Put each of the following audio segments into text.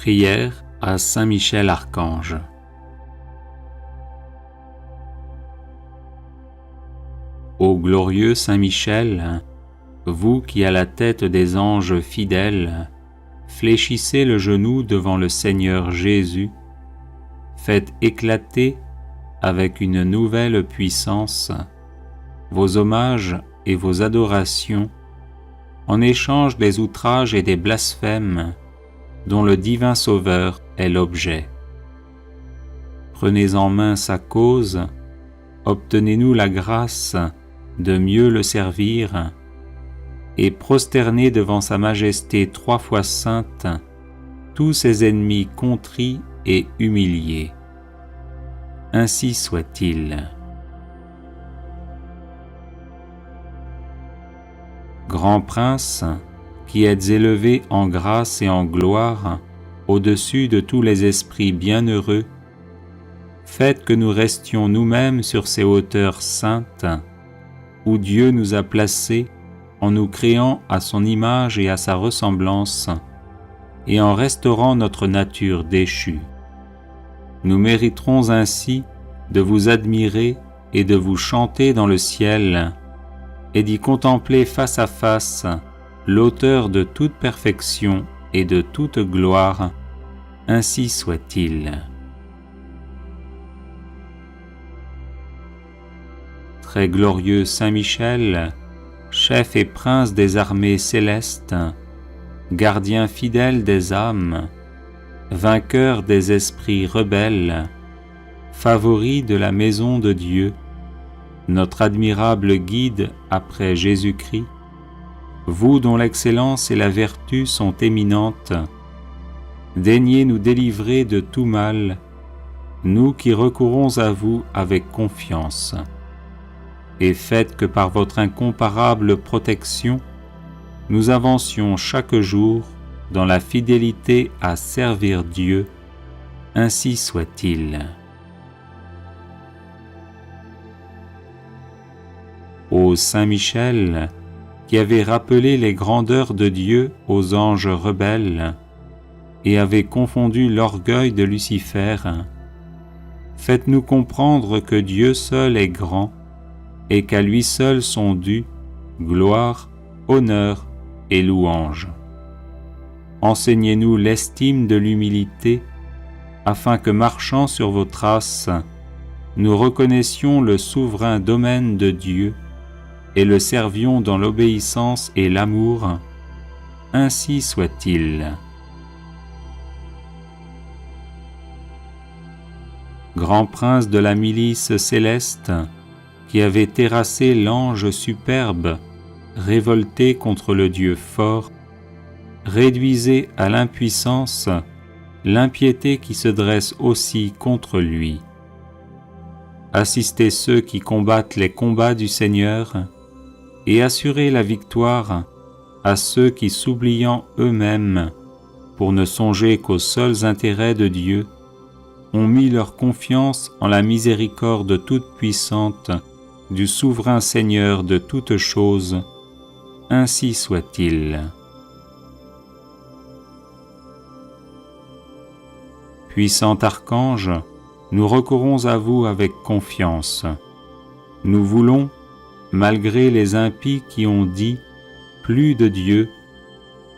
Prière à Saint Michel Archange. Ô glorieux Saint Michel, vous qui à la tête des anges fidèles fléchissez le genou devant le Seigneur Jésus, faites éclater avec une nouvelle puissance vos hommages et vos adorations en échange des outrages et des blasphèmes dont le divin Sauveur est l'objet. Prenez en main sa cause, obtenez-nous la grâce de mieux le servir, et prosternez devant sa majesté 3 fois sainte tous ses ennemis contrits et humiliés. Ainsi soit-il. Grand Prince, qui êtes élevé en grâce et en gloire au-dessus de tous les esprits bienheureux, faites que nous restions nous-mêmes sur ces hauteurs saintes où Dieu nous a placés en nous créant à son image et à sa ressemblance et en restaurant notre nature déchue. Nous mériterons ainsi de vous admirer et de vous chanter dans le ciel et d'y contempler face à face l'auteur de toute perfection et de toute gloire. Ainsi soit-il. Très glorieux Saint Michel, chef et prince des armées célestes, gardien fidèle des âmes, vainqueur des esprits rebelles, favori de la maison de Dieu, notre admirable guide après Jésus-Christ, vous dont l'excellence et la vertu sont éminentes, daignez nous délivrer de tout mal, nous qui recourons à vous avec confiance. Et faites que par votre incomparable protection, nous avancions chaque jour dans la fidélité à servir Dieu. Ainsi soit-il. Ô Saint Michel, qui avez rappelé les grandeurs de Dieu aux anges rebelles et avez confondu l'orgueil de Lucifer, faites-nous comprendre que Dieu seul est grand et qu'à lui seul sont dus gloire, honneur et louange. Enseignez-nous l'estime de l'humilité, afin que, marchant sur vos traces, nous reconnaissions le souverain domaine de Dieu et le servions dans l'obéissance et l'amour. Ainsi soit-il. Grand prince de la milice céleste, qui avait terrassé l'ange superbe, révolté contre le Dieu fort, réduisez à l'impuissance l'impiété qui se dresse aussi contre lui. Assistez ceux qui combattent les combats du Seigneur et assurez la victoire à ceux qui, s'oubliant eux-mêmes, pour ne songer qu'aux seuls intérêts de Dieu, ont mis leur confiance en la miséricorde toute-puissante du souverain Seigneur de toutes choses. Ainsi soit-il. Puissant archange, nous recourons à vous avec confiance. Nous voulons, malgré les impies qui ont dit « plus de Dieu »,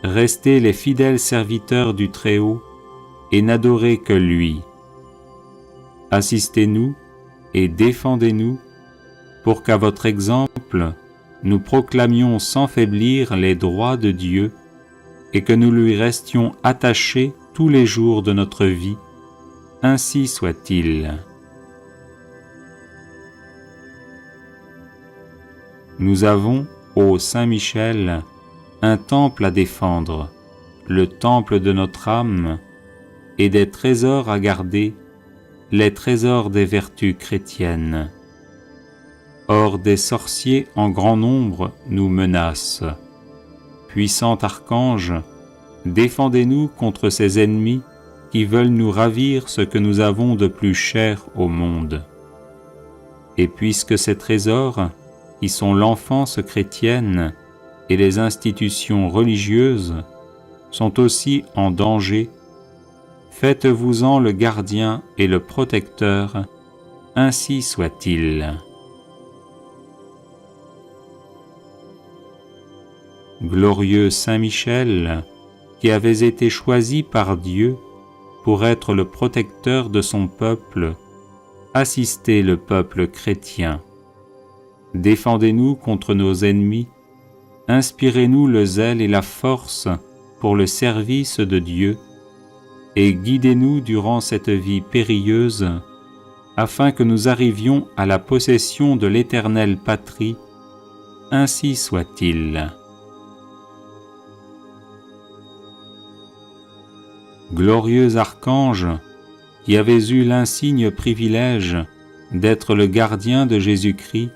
rester les fidèles serviteurs du Très-Haut et n'adorer que lui. Assistez-nous et défendez-nous pour qu'à votre exemple, nous proclamions sans faiblir les droits de Dieu et que nous lui restions attachés tous les jours de notre vie. Ainsi soit-il. Nous avons, ô Saint Michel, un temple à défendre, le temple de notre âme, et des trésors à garder, les trésors des vertus chrétiennes. Or des sorciers en grand nombre nous menacent. Puissant archange, défendez-nous contre ces ennemis qui veulent nous ravir ce que nous avons de plus cher au monde. Et puisque ces trésors, qui sont l'enfance chrétienne et les institutions religieuses, sont aussi en danger, faites-vous-en le gardien et le protecteur, ainsi soit-il. Glorieux Saint Michel, qui avez été choisi par Dieu pour être le protecteur de son peuple, assistez le peuple chrétien. Défendez-nous contre nos ennemis, inspirez-nous le zèle et la force pour le service de Dieu, et guidez-nous durant cette vie périlleuse, afin que nous arrivions à la possession de l'éternelle patrie, ainsi soit-il. Glorieux archange, qui avez eu l'insigne privilège d'être le gardien de Jésus-Christ,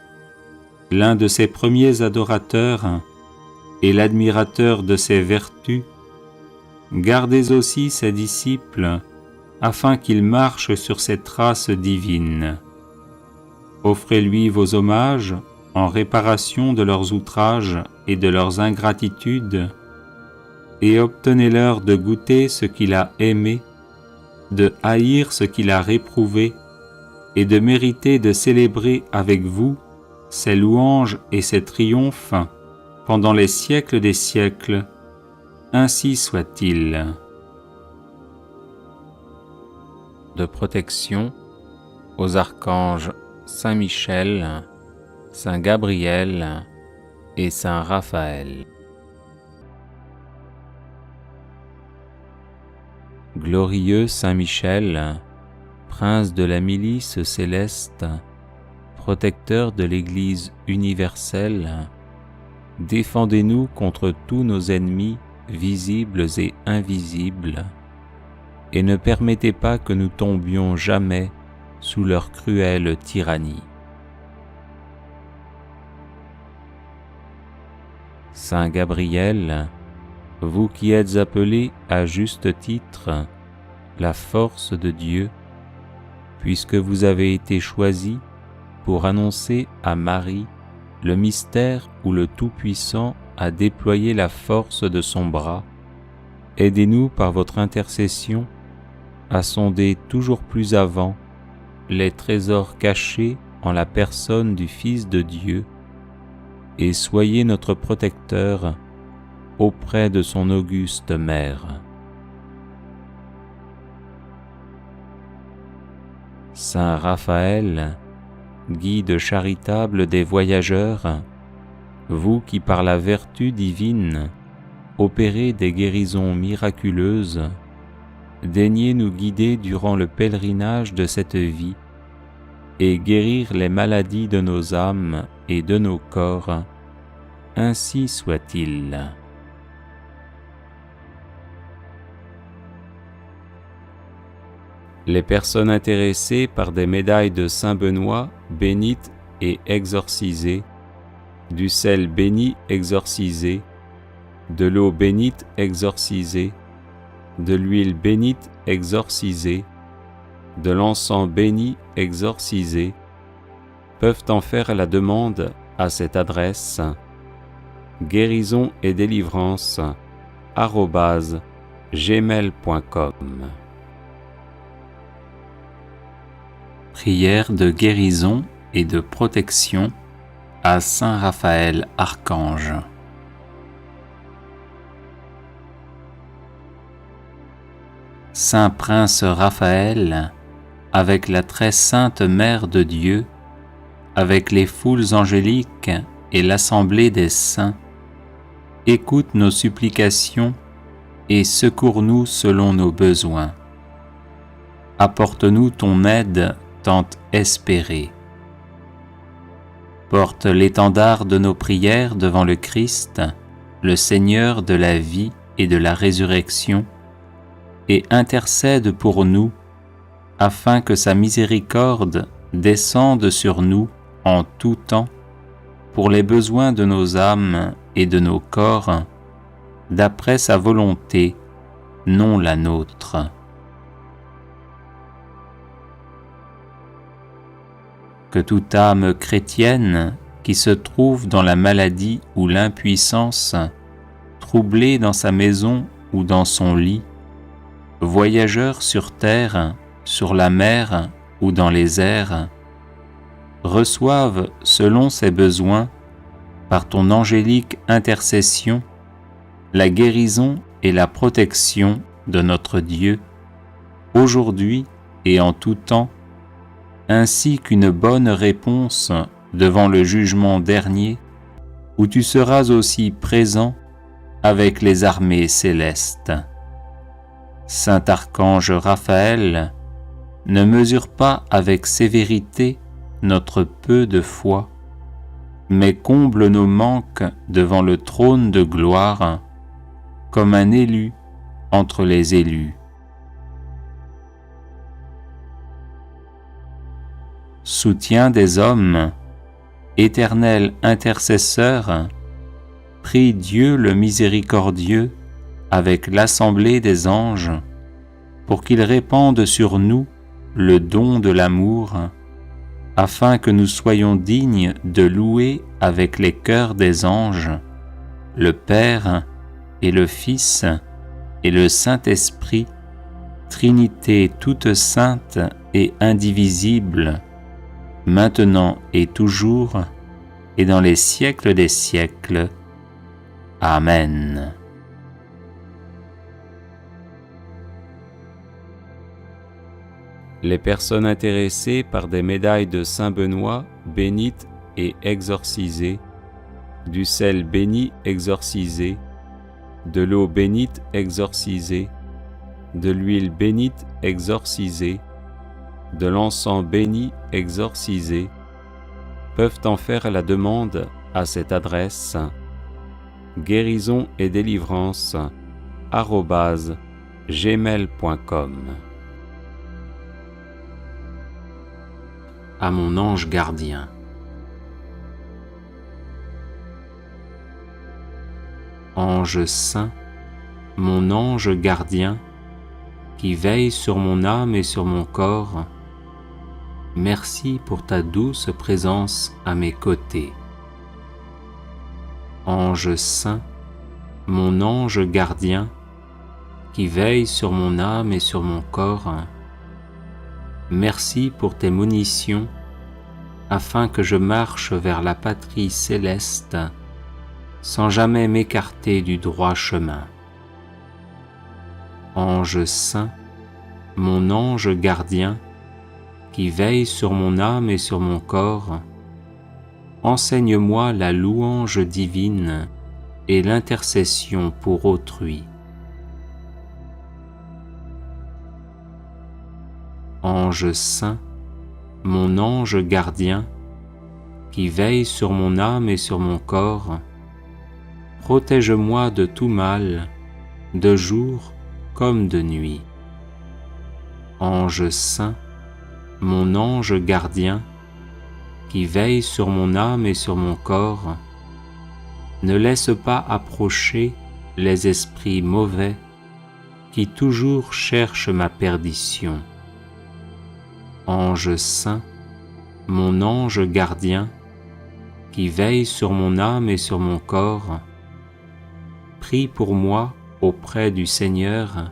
l'un de ses premiers adorateurs et l'admirateur de ses vertus, gardez aussi ses disciples afin qu'ils marchent sur ses traces divines. Offrez-lui vos hommages en réparation de leurs outrages et de leurs ingratitudes, et obtenez-leur de goûter ce qu'il a aimé, de haïr ce qu'il a réprouvé, et de mériter de célébrer avec vous ses louanges et ses triomphes pendant les siècles des siècles, ainsi soit-il. De protection aux archanges Saint Michel, Saint Gabriel et Saint Raphaël. Glorieux Saint Michel, prince de la milice céleste, protecteur de l'Église universelle, défendez-nous contre tous nos ennemis visibles et invisibles, et ne permettez pas que nous tombions jamais sous leur cruelle tyrannie. Saint Gabriel, vous qui êtes appelé à juste titre la force de Dieu, puisque vous avez été choisi pour annoncer à Marie le mystère où le Tout-Puissant a déployé la force de son bras, aidez-nous par votre intercession à sonder toujours plus avant les trésors cachés en la personne du Fils de Dieu, et soyez notre protecteur auprès de son auguste mère. Saint Raphaël, guide charitable des voyageurs, vous qui par la vertu divine opérez des guérisons miraculeuses, daignez nous guider durant le pèlerinage de cette vie et guérir les maladies de nos âmes et de nos corps, ainsi soit-il. Les personnes intéressées par des médailles de Saint Benoît bénites et exorcisées, du sel béni exorcisé, de l'eau bénite exorcisée, de l'huile bénite exorcisée, de l'encens béni exorcisé, peuvent en faire la demande à cette adresse guérison et délivrance @gmail.com. Prière de guérison et de protection à Saint Raphaël Archange. Saint Prince Raphaël, avec la très sainte Mère de Dieu, avec les foules angéliques et l'assemblée des saints, écoute nos supplications et secours-nous selon nos besoins. Apporte-nous ton aide tant espérée. Porte l'étendard de nos prières devant le Christ, le Seigneur de la vie et de la résurrection, et intercède pour nous, afin que sa miséricorde descende sur nous en tout temps, pour les besoins de nos âmes et de nos corps, d'après sa volonté, non la nôtre. Que toute âme chrétienne qui se trouve dans la maladie ou l'impuissance, troublée dans sa maison ou dans son lit, voyageurs sur terre, sur la mer ou dans les airs, reçoivent selon ses besoins, par ton angélique intercession, la guérison et la protection de notre Dieu, aujourd'hui et en tout temps, ainsi qu'une bonne réponse devant le jugement dernier, où tu seras aussi présent avec les armées célestes. Saint Archange Raphaël, ne mesure pas avec sévérité notre peu de foi, mais comble nos manques devant le trône de gloire, comme un élu entre les élus. Soutien des hommes, éternel intercesseur, prie Dieu le miséricordieux avec l'assemblée des anges, pour qu'il répande sur nous le don de l'amour, afin que nous soyons dignes de louer avec les chœurs des anges le Père et le Fils et le Saint-Esprit, Trinité toute sainte et indivisible, maintenant et toujours, et dans les siècles des siècles. Amen. Les personnes intéressées par des médailles de Saint-Benoît bénites et exorcisées, du sel béni exorcisé, de l'eau bénite exorcisée, de l'huile bénite exorcisée, de l'encens béni exorcisé, peuvent en faire la demande à cette adresse: guérison et délivrance @gmail.com. À mon ange gardien. Ange saint, mon ange gardien, qui veille sur mon âme et sur mon corps, merci pour ta douce présence à mes côtés. Ange saint, mon ange gardien, qui veille sur mon âme et sur mon corps, merci pour tes munitions, afin que je marche vers la patrie céleste, sans jamais m'écarter du droit chemin. Ange saint, mon ange gardien, qui veille sur mon âme et sur mon corps, enseigne-moi la louange divine et l'intercession pour autrui. Ange saint, mon ange gardien, qui veille sur mon âme et sur mon corps, protège-moi de tout mal, de jour comme de nuit. Ange saint, mon ange gardien, qui veille sur mon âme et sur mon corps, ne laisse pas approcher les esprits mauvais qui toujours cherchent ma perdition. Ange saint, mon ange gardien, qui veille sur mon âme et sur mon corps, prie pour moi auprès du Seigneur,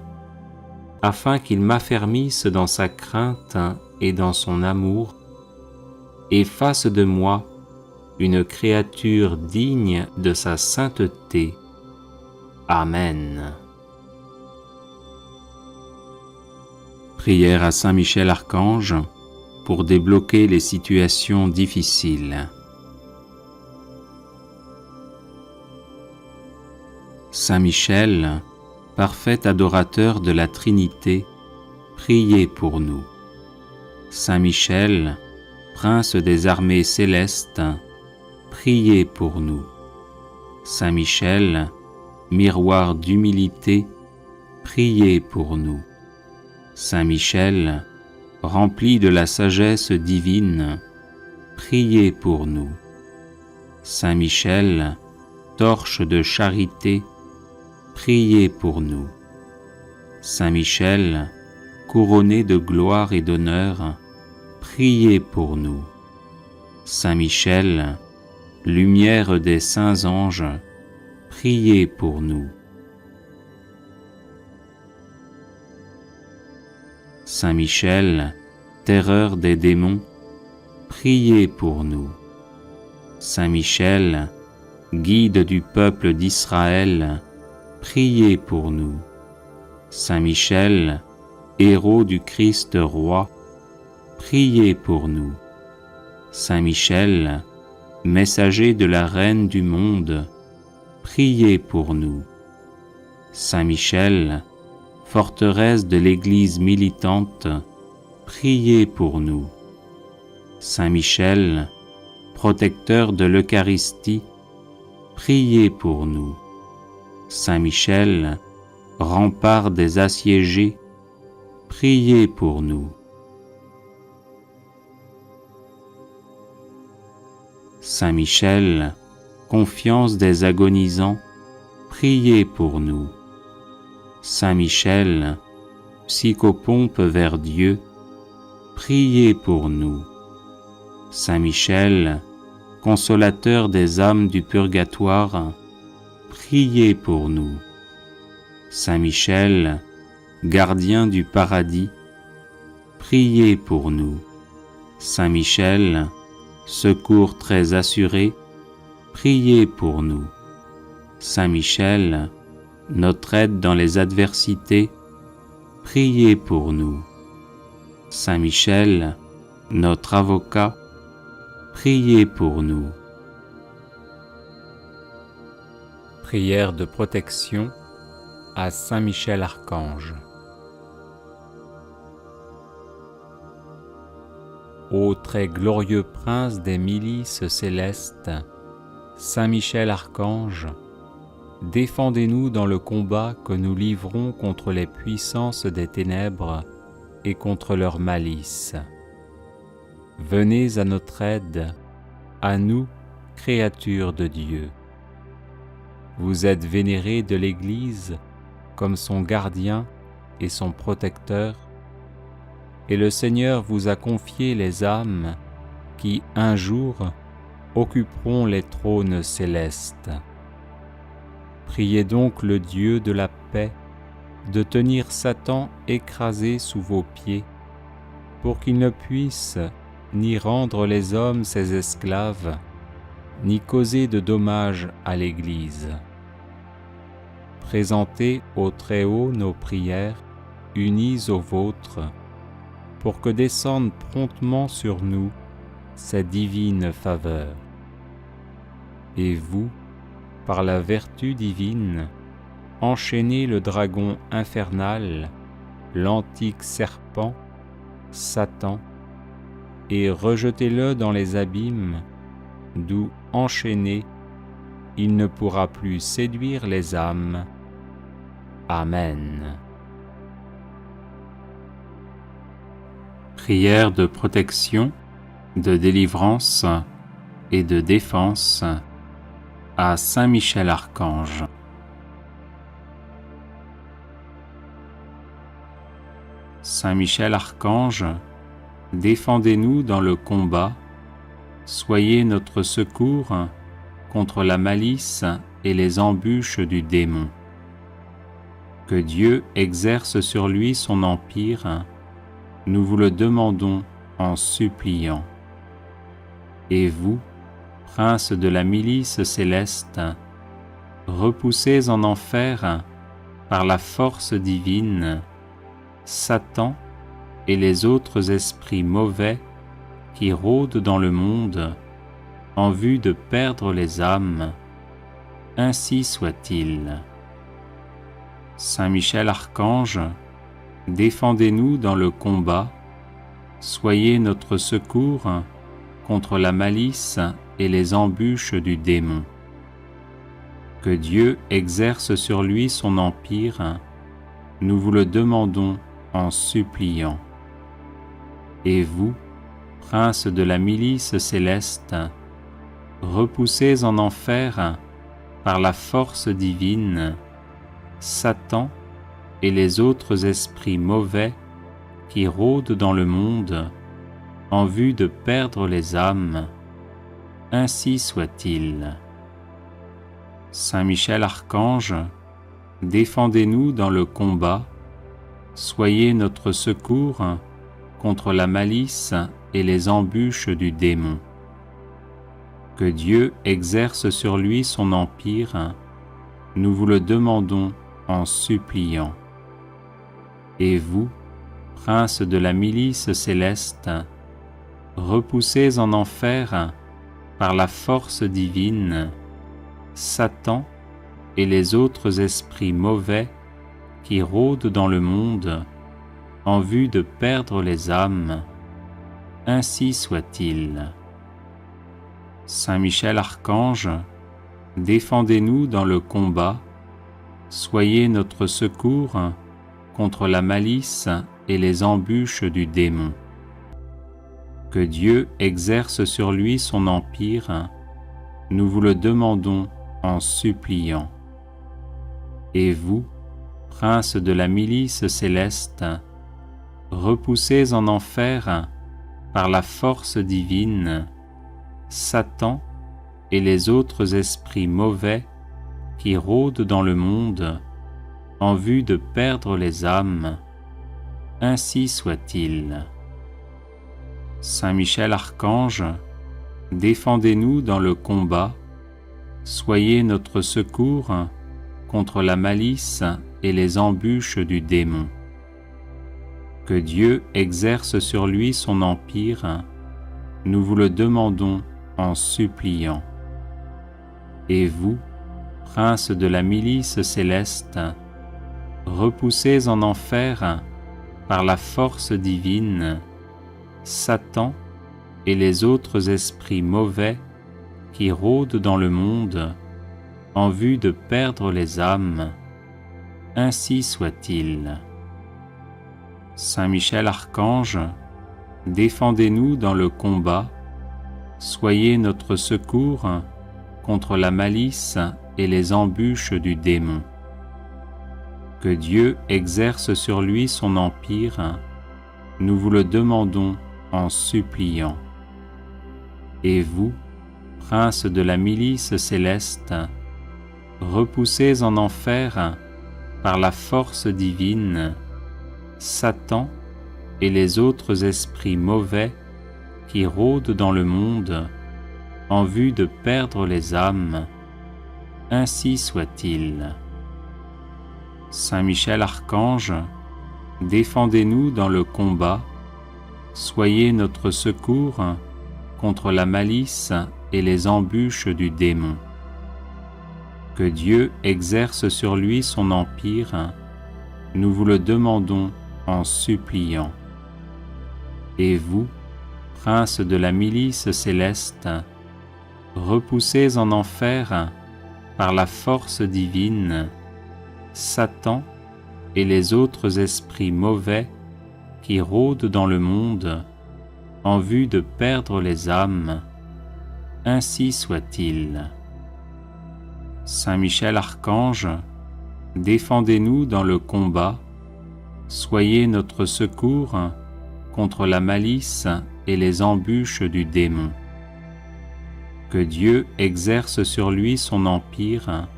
afin qu'il m'affermisse dans sa crainte et dans son amour, et fasse de moi une créature digne de sa sainteté. Amen. Prière à Saint Michel Archange pour débloquer les situations difficiles. Saint Michel, parfait adorateur de la Trinité, priez pour nous. Saint Michel, prince des armées célestes, priez pour nous. Saint Michel, miroir d'humilité, priez pour nous. Saint Michel, rempli de la sagesse divine, priez pour nous. Saint Michel, torche de charité, priez pour nous. Saint Michel, couronné de gloire et d'honneur, priez pour nous. Saint Michel, lumière des saints anges, priez pour nous. Saint Michel, terreur des démons, priez pour nous. Saint Michel, guide du peuple d'Israël, priez pour nous. Saint Michel, héros du Christ roi, priez pour nous. Saint Michel, messager de la Reine du monde, priez pour nous. Saint Michel, forteresse de l'Église militante, priez pour nous. Saint Michel, protecteur de l'Eucharistie, priez pour nous. Saint Michel, rempart des assiégés, priez pour nous. Saint Michel, confiance des agonisants, priez pour nous. Saint Michel, psychopompe vers Dieu, priez pour nous. Saint Michel, consolateur des âmes du purgatoire, priez pour nous. Saint Michel, gardien du paradis, priez pour nous. Saint Michel, secours très assuré, priez pour nous. Saint Michel, notre aide dans les adversités, priez pour nous. Saint Michel, notre avocat, priez pour nous. Prière de protection à Saint Michel Archange. Ô très glorieux prince des milices célestes, Saint Michel Archange, défendez-nous dans le combat que nous livrons contre les puissances des ténèbres et contre leur malice. Venez à notre aide, à nous, créatures de Dieu. Vous êtes vénérés de l'Église comme son gardien et son protecteur, et le Seigneur vous a confié les âmes qui, un jour, occuperont les trônes célestes. Priez donc le Dieu de la paix de tenir Satan écrasé sous vos pieds, pour qu'il ne puisse ni rendre les hommes ses esclaves, ni causer de dommages à l'Église. Présentez au Très-Haut nos prières, unies aux vôtres, pour que descende promptement sur nous sa divine faveur. Et vous, par la vertu divine, enchaînez le dragon infernal, l'antique serpent, Satan, et rejetez-le dans les abîmes, d'où, enchaîné, il ne pourra plus séduire les âmes. Amen. Prière de protection, de délivrance et de défense à Saint Michel Archange. Saint Michel Archange, défendez-nous dans le combat, soyez notre secours contre la malice et les embûches du démon. Que Dieu exerce sur lui son empire, nous vous le demandons en suppliant. Et vous, princes de la milice céleste, repoussez en enfer par la force divine Satan et les autres esprits mauvais qui rôdent dans le monde en vue de perdre les âmes. Ainsi soit-il. Saint Michel Archange, défendez-nous dans le combat, soyez notre secours contre la malice et les embûches du démon. Que Dieu exerce sur lui son empire, nous vous le demandons en suppliant. Et vous, princes de la milice céleste, repoussez en enfer par la force divine Satan et les autres esprits mauvais qui rôdent dans le monde en vue de perdre les âmes. Ainsi soit-il. Saint Michel Archange, défendez-nous dans le combat, soyez notre secours contre la malice et les embûches du démon. Que Dieu exerce sur lui son empire, nous vous le demandons en suppliant. Et vous, prince de la milice céleste, repoussez en enfer par la force divine Satan et les autres esprits mauvais qui rôdent dans le monde en vue de perdre les âmes. Ainsi soit-il. Saint Michel Archange, défendez-nous dans le combat, soyez notre secours contre la malice et les embûches du démon. Que Dieu exerce sur lui son empire, nous vous le demandons en suppliant. Et vous, prince de la milice céleste, repoussez en enfer par la force divine Satan et les autres esprits mauvais qui rôdent dans le monde en vue de perdre les âmes. Ainsi soit-il. Saint Michel Archange, défendez-nous dans le combat, soyez notre secours contre la malice et les embûches du démon. Que Dieu exerce sur lui son empire, nous vous le demandons en suppliant. Et vous, prince de la milice céleste, repoussez en enfer par la force divine Satan et les autres esprits mauvais qui rôdent dans le monde en vue de perdre les âmes. Ainsi soit-il. Saint Michel Archange, défendez-nous dans le combat, soyez notre secours contre la malice et les embûches du démon. Que Dieu exerce sur lui son empire, nous vous le demandons en suppliant. Et vous, prince de la milice céleste, repoussez en enfer par la force divine Satan et les autres esprits mauvais qui rôdent dans le monde en vue de perdre les âmes. Ainsi soit-il. Saint Michel Archange, défendez-nous dans le combat, soyez notre secours contre la malice et les embûches du démon. Que Dieu exerce sur lui son empire, nous vous le demandons en suppliant. Et vous, prince de la milice céleste, repoussez en enfer par la force divine Satan et les autres esprits mauvais qui rôdent dans le monde en vue de perdre les âmes. Ainsi soit-il. Saint Michel Archange, défendez-nous dans le combat, soyez notre secours contre la malice et les embûches du démon. Que Dieu exerce sur lui son empire,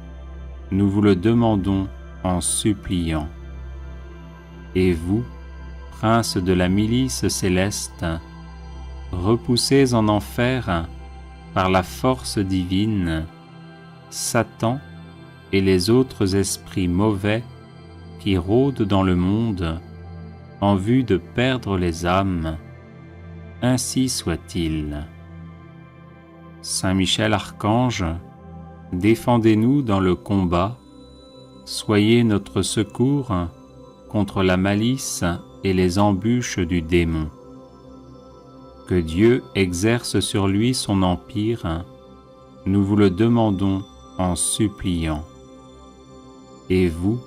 nous vous le demandons en suppliant. Et vous, prince de la milice céleste, repoussez en enfer par la force divine Satan et les autres esprits mauvais qui rôdent dans le monde en vue de perdre les âmes. Ainsi soit-il. Saint Michel Archange, défendez-nous dans le combat, soyez notre secours contre la malice et les embûches du démon. Que Dieu exerce sur lui son empire, nous vous le demandons en suppliant. Et vous,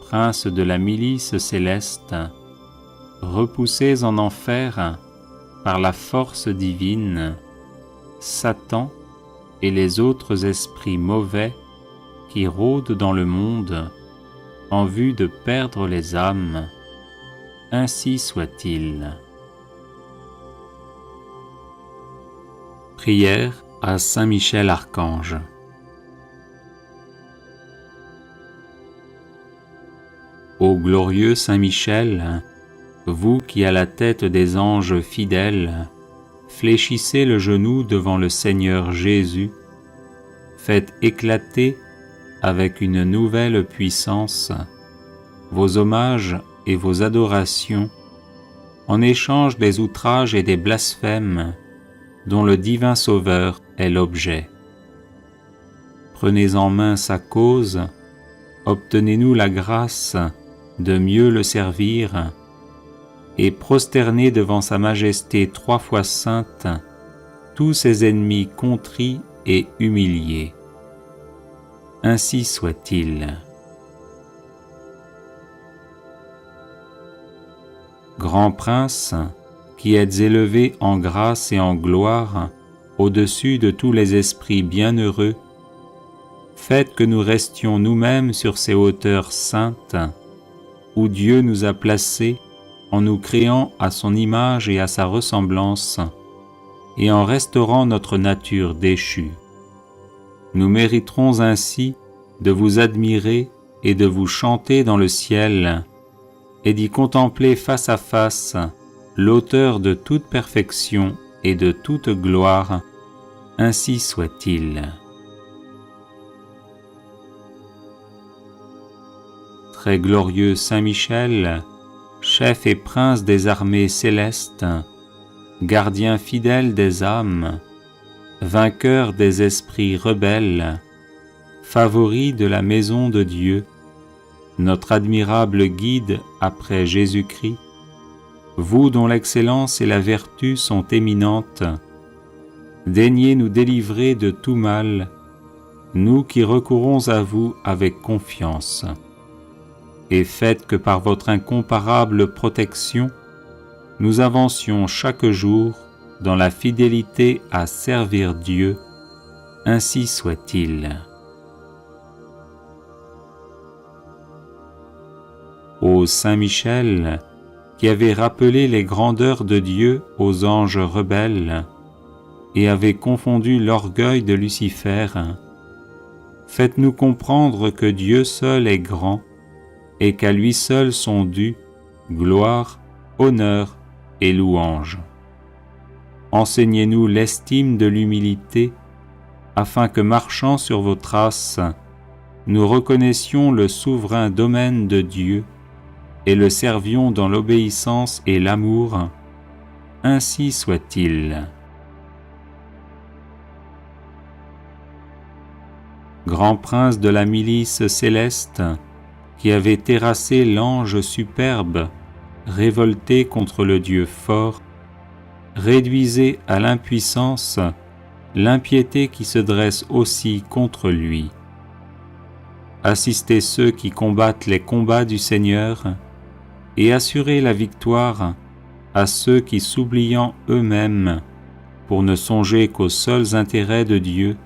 prince de la milice céleste, repoussez en enfer par la force divine Satan et les autres esprits mauvais qui rôdent dans le monde en vue de perdre les âmes. Ainsi soit-il. Prière à Saint Michel Archange. Ô glorieux Saint Michel, vous qui à la tête des anges fidèles, fléchissez le genou devant le Seigneur Jésus, faites éclater avec une nouvelle puissance vos hommages et vos adorations en échange des outrages et des blasphèmes dont le divin Sauveur est l'objet. Prenez en main sa cause, obtenez-nous la grâce de mieux le servir, et prosternez devant sa majesté 3 fois sainte tous ses ennemis contrits et humiliés. Ainsi soit-il. Grand Prince, qui êtes élevé en grâce et en gloire au-dessus de tous les esprits bienheureux, faites que nous restions nous-mêmes sur ces hauteurs saintes, où Dieu nous a placés en nous créant à son image et à sa ressemblance, et en restaurant notre nature déchue. Nous mériterons ainsi de vous admirer et de vous chanter dans le ciel, et d'y contempler face à face l'auteur de toute perfection et de toute gloire. Ainsi soit-il. Très glorieux Saint Michel, chef et prince des armées célestes, gardien fidèle des âmes, vainqueur des esprits rebelles, favori de la maison de Dieu, notre admirable guide après Jésus-Christ, vous dont l'excellence et la vertu sont éminentes, daignez nous délivrer de tout mal, nous qui recourons à vous avec confiance, et faites que par votre incomparable protection, nous avancions chaque jour dans la fidélité à servir Dieu. Ainsi soit-il. Ô Saint Michel, qui avez rappelé les grandeurs de Dieu aux anges rebelles et avez confondu l'orgueil de Lucifer, faites-nous comprendre que Dieu seul est grand et qu'à lui seul sont dus gloire, honneur et louange. Enseignez-nous l'estime de l'humilité, afin que, marchant sur vos traces, nous reconnaissions le souverain domaine de Dieu et le servions dans l'obéissance et l'amour. Ainsi soit-il. Grand prince de la milice céleste, qui avait terrassé l'ange superbe, révolté contre le Dieu fort, réduisez à l'impuissance l'impiété qui se dresse aussi contre lui. Assistez ceux qui combattent les combats du Seigneur et assurez la victoire à ceux qui, s'oubliant eux-mêmes, pour ne songer qu'aux seuls intérêts de Dieu,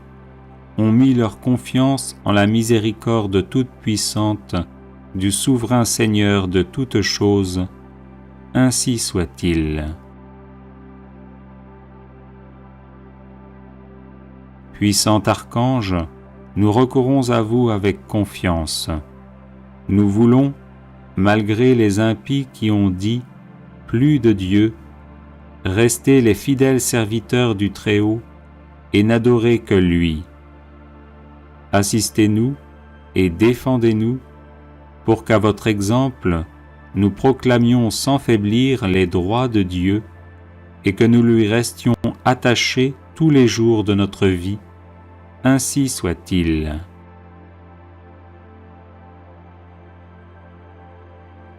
ont mis leur confiance en la miséricorde toute-puissante du souverain Seigneur de toutes choses. Ainsi soit-il. Puissant archange, nous recourons à vous avec confiance. Nous voulons, malgré les impies qui ont dit « plus de Dieu », rester les fidèles serviteurs du Très-Haut et n'adorer que lui. Assistez-nous et défendez-nous pour qu'à votre exemple, nous proclamions sans faiblir les droits de Dieu et que nous lui restions attachés tous les jours de notre vie. Ainsi soit-il.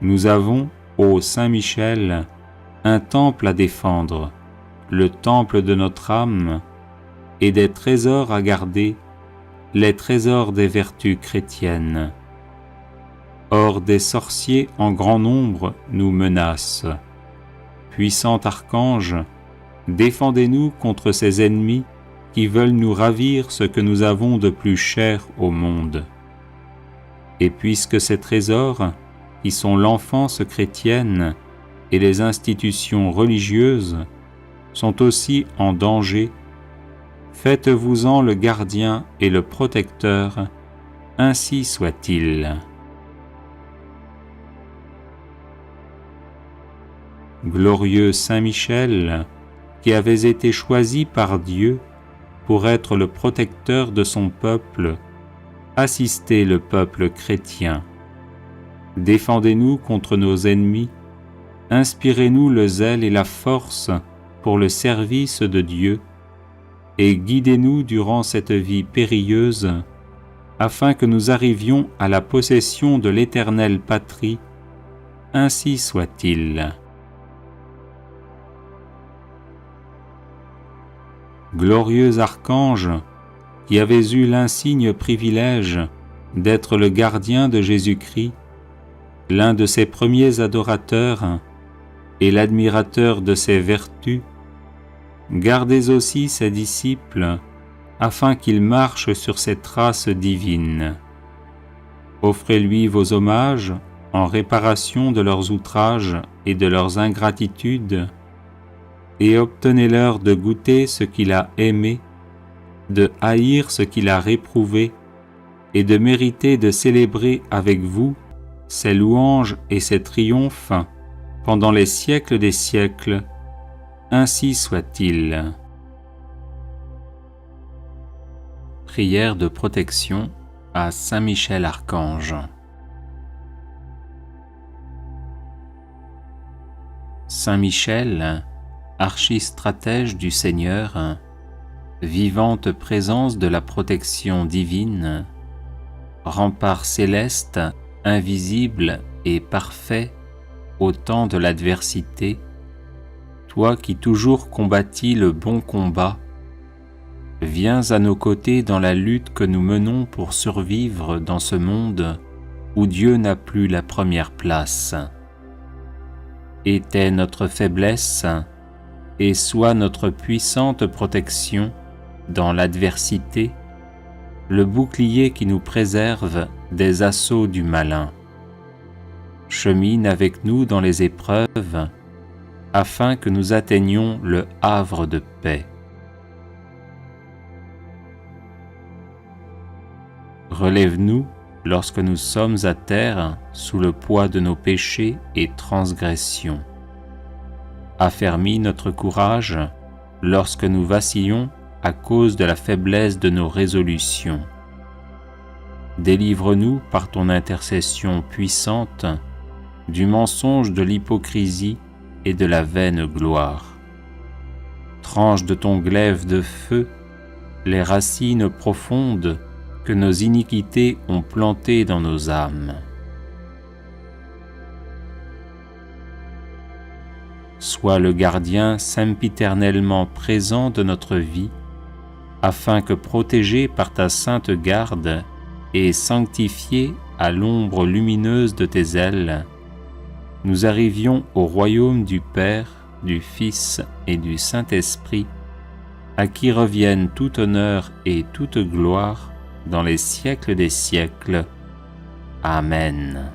Nous avons, ô Saint Michel, un temple à défendre, le temple de notre âme, et des trésors à garder, les trésors des vertus chrétiennes. Or des sorciers en grand nombre nous menacent. Puissant archange, défendez-nous contre ces ennemis qui veulent nous ravir ce que nous avons de plus cher au monde. Et puisque ces trésors, qui sont l'enfance chrétienne et les institutions religieuses, sont aussi en danger, faites-vous-en le gardien et le protecteur, ainsi soit-il. Glorieux Saint Michel, qui avez été choisi par Dieu pour être le protecteur de son peuple, assistez le peuple chrétien. Défendez-nous contre nos ennemis, inspirez-nous le zèle et la force pour le service de Dieu, et guidez-nous durant cette vie périlleuse, afin que nous arrivions à la possession de l'éternelle patrie. Ainsi soit-il. Glorieux archange, qui avez eu l'insigne privilège d'être le gardien de Jésus-Christ, l'un de ses premiers adorateurs et l'admirateur de ses vertus, gardez aussi ses disciples afin qu'ils marchent sur ses traces divines. Offrez-lui vos hommages en réparation de leurs outrages et de leurs ingratitudes, et obtenez-leur de goûter ce qu'il a aimé, de haïr ce qu'il a réprouvé, et de mériter de célébrer avec vous ses louanges et ses triomphes pendant les siècles des siècles. Ainsi soit-il. Prière de protection à Saint Michel Archange. Saint Michel, archistratège du Seigneur, vivante présence de la protection divine, rempart céleste, invisible et parfait au temps de l'adversité, toi qui toujours combattis le bon combat, viens à nos côtés dans la lutte que nous menons pour survivre dans ce monde où Dieu n'a plus la première place. Était notre faiblesse et sois notre puissante protection dans l'adversité, le bouclier qui nous préserve des assauts du malin. Chemine avec nous dans les épreuves, afin que nous atteignions le havre de paix. Relève-nous lorsque nous sommes à terre sous le poids de nos péchés et transgressions. Affermis notre courage lorsque nous vacillons à cause de la faiblesse de nos résolutions. Délivre-nous par ton intercession puissante du mensonge de l'hypocrisie et de la vaine gloire. Tranche de ton glaive de feu les racines profondes que nos iniquités ont plantées dans nos âmes. Sois le gardien sempiternellement présent de notre vie, afin que, protégés par ta sainte garde et sanctifiés à l'ombre lumineuse de tes ailes, nous arrivions au royaume du Père, du Fils et du Saint-Esprit, à qui reviennent tout honneur et toute gloire dans les siècles des siècles. Amen.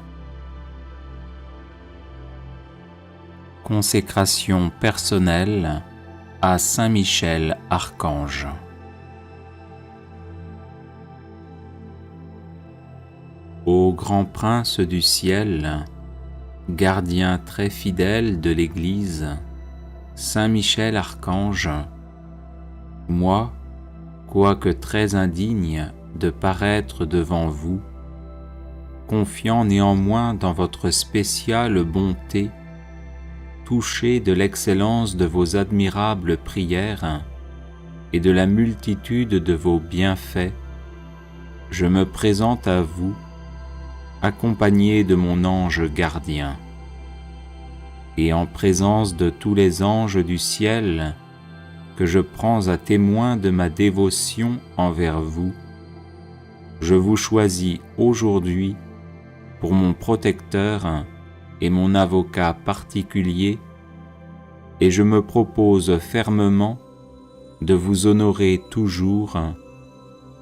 Consécration personnelle à Saint Michel Archange. Ô grand prince du ciel, gardien très fidèle de l'Église, Saint Michel Archange, moi, quoique très indigne de paraître devant vous, confiant néanmoins dans votre spéciale bonté, touché de l'excellence de vos admirables prières et de la multitude de vos bienfaits, je me présente à vous, accompagné de mon ange gardien. Et en présence de tous les anges du ciel, que je prends à témoin de ma dévotion envers vous, je vous choisis aujourd'hui pour mon protecteur et mon avocat particulier, et je me propose fermement de vous honorer toujours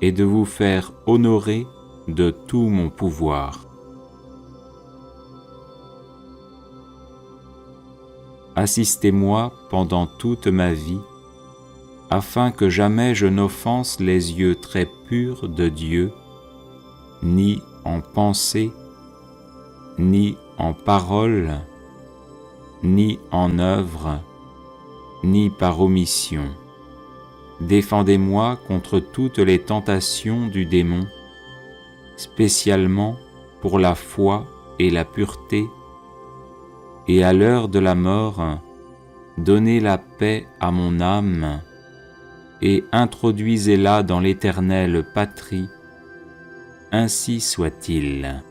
et de vous faire honorer de tout mon pouvoir. Assistez-moi pendant toute ma vie, afin que jamais je n'offense les yeux très purs de Dieu, ni en pensée, ni en parole, ni en œuvre, ni par omission. Défendez-moi contre toutes les tentations du démon, spécialement pour la foi et la pureté, et à l'heure de la mort, donnez la paix à mon âme, et introduisez-la dans l'éternelle patrie, ainsi soit-il.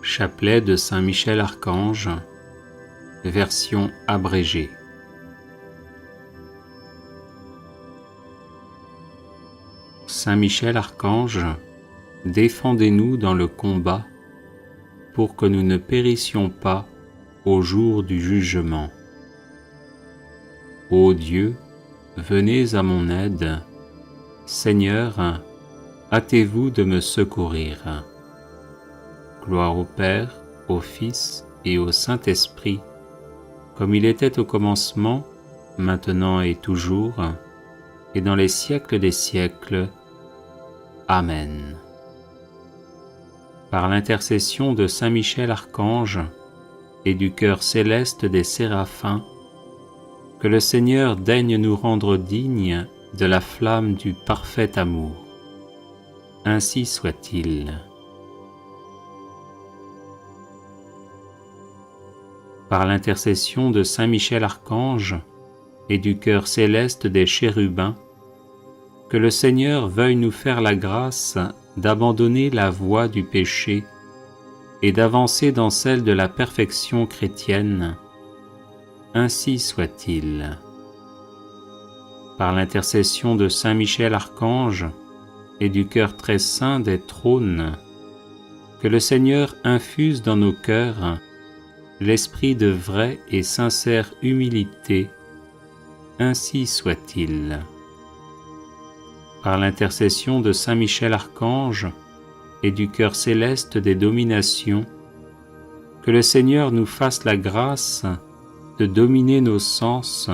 Chapelet de Saint Michel Archange, version abrégée. Saint Michel Archange, défendez-nous dans le combat, pour que nous ne périssions pas au jour du jugement. Ô Dieu, venez à mon aide. Seigneur, hâtez-vous de me secourir. Gloire au Père, au Fils et au Saint-Esprit, comme il était au commencement, maintenant et toujours, et dans les siècles des siècles. Amen. Par l'intercession de Saint Michel Archange et du cœur céleste des séraphins, que le Seigneur daigne nous rendre dignes de la flamme du parfait amour. Ainsi soit-il. Par l'intercession de Saint Michel Archange et du cœur céleste des chérubins, que le Seigneur veuille nous faire la grâce d'abandonner la voie du péché et d'avancer dans celle de la perfection chrétienne. Ainsi soit-il. Par l'intercession de Saint Michel Archange et du cœur très saint des trônes, que le Seigneur infuse dans nos cœurs l'esprit de vraie et sincère humilité. Ainsi soit-il. Par l'intercession de Saint Michel Archange et du cœur céleste des dominations, que le Seigneur nous fasse la grâce de dominer nos sens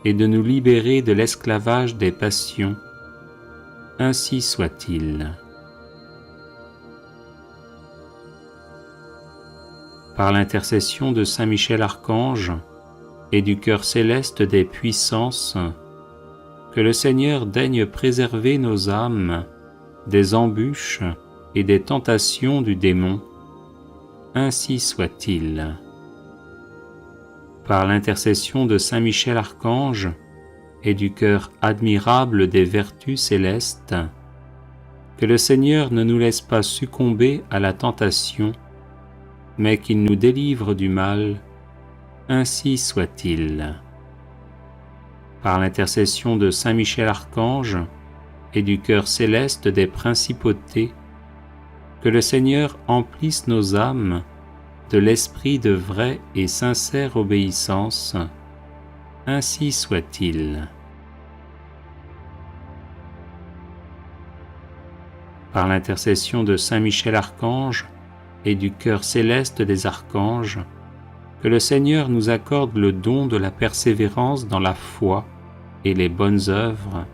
et de nous libérer de l'esclavage des passions. Ainsi soit-il. Par l'intercession de Saint Michel Archange et du cœur céleste des puissances, que le Seigneur daigne préserver nos âmes des embûches et des tentations du démon. Ainsi soit-il. Par l'intercession de Saint Michel Archange et du cœur admirable des vertus célestes, que le Seigneur ne nous laisse pas succomber à la tentation, mais qu'il nous délivre du mal. Ainsi soit-il. Par l'intercession de Saint Michel Archange et du cœur céleste des principautés, que le Seigneur emplisse nos âmes de l'esprit de vraie et sincère obéissance. Ainsi soit-il. Par l'intercession de Saint Michel Archange et du cœur céleste des archanges, que le Seigneur nous accorde le don de la persévérance dans la foi et les bonnes œuvres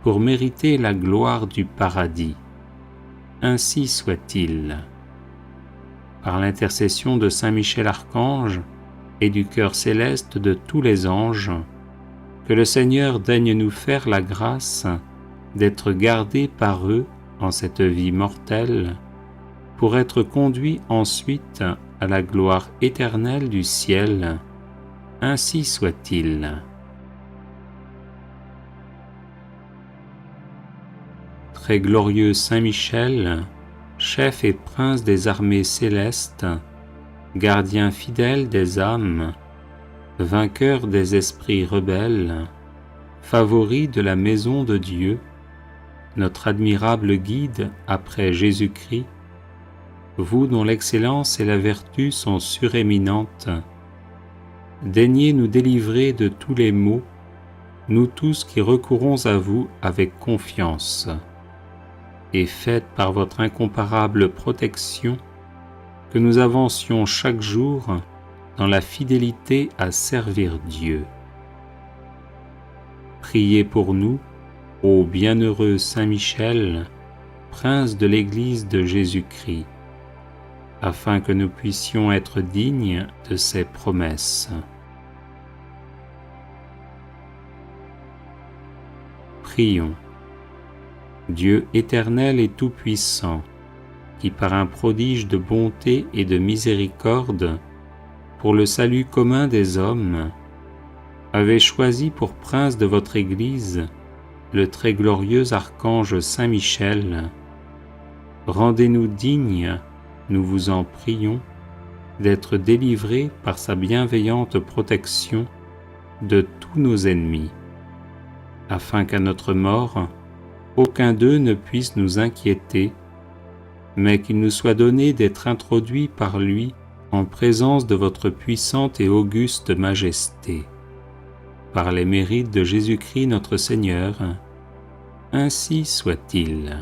pour mériter la gloire du paradis. Ainsi soit-il. Par l'intercession de Saint Michel Archange et du cœur céleste de tous les anges, que le Seigneur daigne nous faire la grâce d'être gardés par eux en cette vie mortelle, pour être conduits ensuite à la gloire éternelle du ciel. Ainsi soit-il. Très glorieux Saint Michel, chef et prince des armées célestes, gardien fidèle des âmes, vainqueur des esprits rebelles, favori de la maison de Dieu, notre admirable guide après Jésus-Christ, vous dont l'excellence et la vertu sont suréminentes, daignez nous délivrer de tous les maux, nous tous qui recourons à vous avec confiance, et faites par votre incomparable protection que nous avancions chaque jour dans la fidélité à servir Dieu. Priez pour nous, ô bienheureux Saint Michel, prince de l'Église de Jésus-Christ. afin que nous puissions être dignes de ses promesses. Prions. Dieu éternel et tout-puissant, qui par un prodige de bonté et de miséricorde, pour le salut commun des hommes, avez choisi pour prince de votre Église le très glorieux archange Saint Michel, rendez-nous dignes, nous vous en prions, d'être délivrés par sa bienveillante protection de tous nos ennemis, afin qu'à notre mort, aucun d'eux ne puisse nous inquiéter, mais qu'il nous soit donné d'être introduits par lui en présence de votre puissante et auguste majesté. Par les mérites de Jésus-Christ notre Seigneur, ainsi soit-il.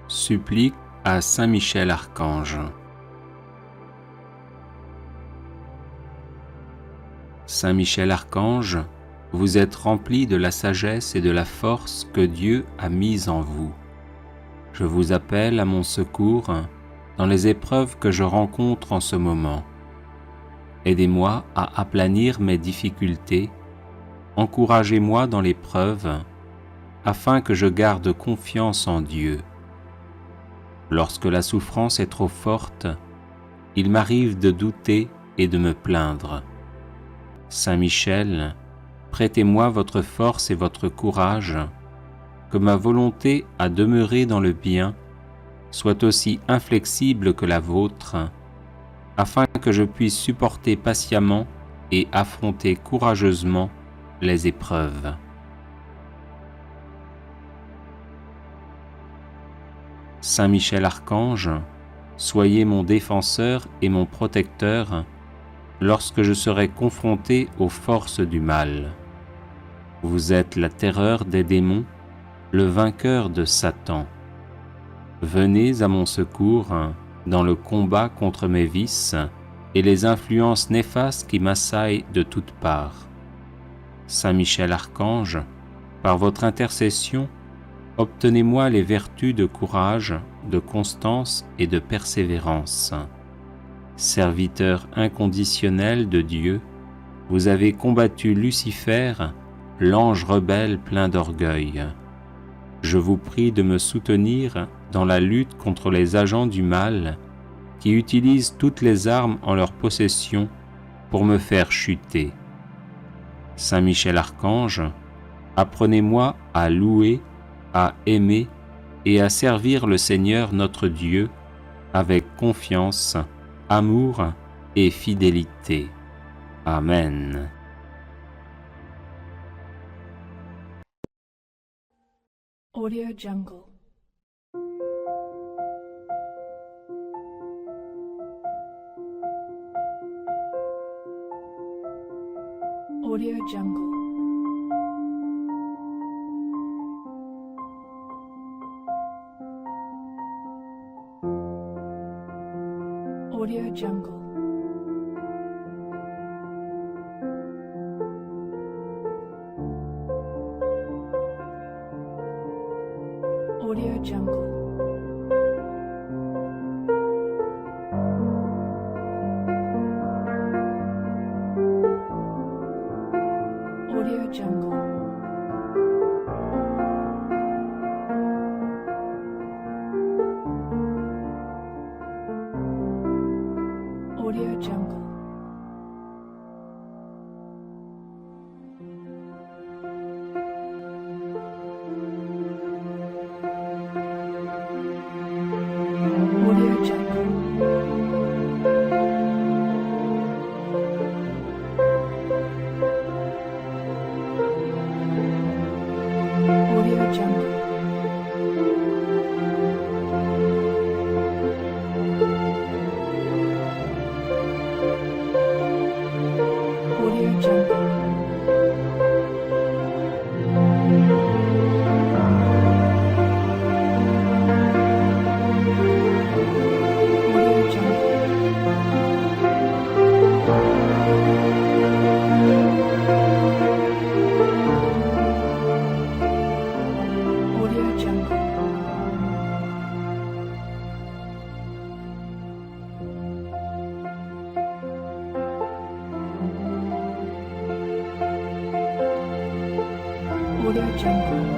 Supplique à Saint Michel Archange. Saint Michel Archange, vous êtes rempli de la sagesse et de la force que Dieu a mise en vous. Je vous appelle à mon secours dans les épreuves que je rencontre en ce moment. Aidez-moi à aplanir mes difficultés, encouragez-moi dans l'épreuve, afin que je garde confiance en Dieu. Lorsque la souffrance est trop forte, il m'arrive de douter et de me plaindre. Saint Michel, prêtez-moi votre force et votre courage, que ma volonté à demeurer dans le bien soit aussi inflexible que la vôtre, afin que je puisse supporter patiemment et affronter courageusement les épreuves. Saint Michel Archange, soyez mon défenseur et mon protecteur lorsque je serai confronté aux forces du mal. Vous êtes la terreur des démons, le vainqueur de Satan. Venez à mon secours dans le combat contre mes vices et les influences néfastes qui m'assaillent de toutes parts. Saint Michel Archange, par votre intercession, obtenez-moi les vertus de courage, de constance et de persévérance. Serviteur inconditionnel de Dieu, vous avez combattu Lucifer, l'ange rebelle plein d'orgueil. Je vous prie de me soutenir dans la lutte contre les agents du mal qui utilisent toutes les armes en leur possession pour me faire chuter. Saint Michel Archange, apprenez-moi à louer, à aimer et à servir le Seigneur notre Dieu avec confiance, amour et fidélité. Amen. Audio Jungle. Audio Jungle. Audio Jungle. Audio Jungle. Audio Jungle. Audio Jungle. Audio Jungle. Audio Jungle. Audio Jungle.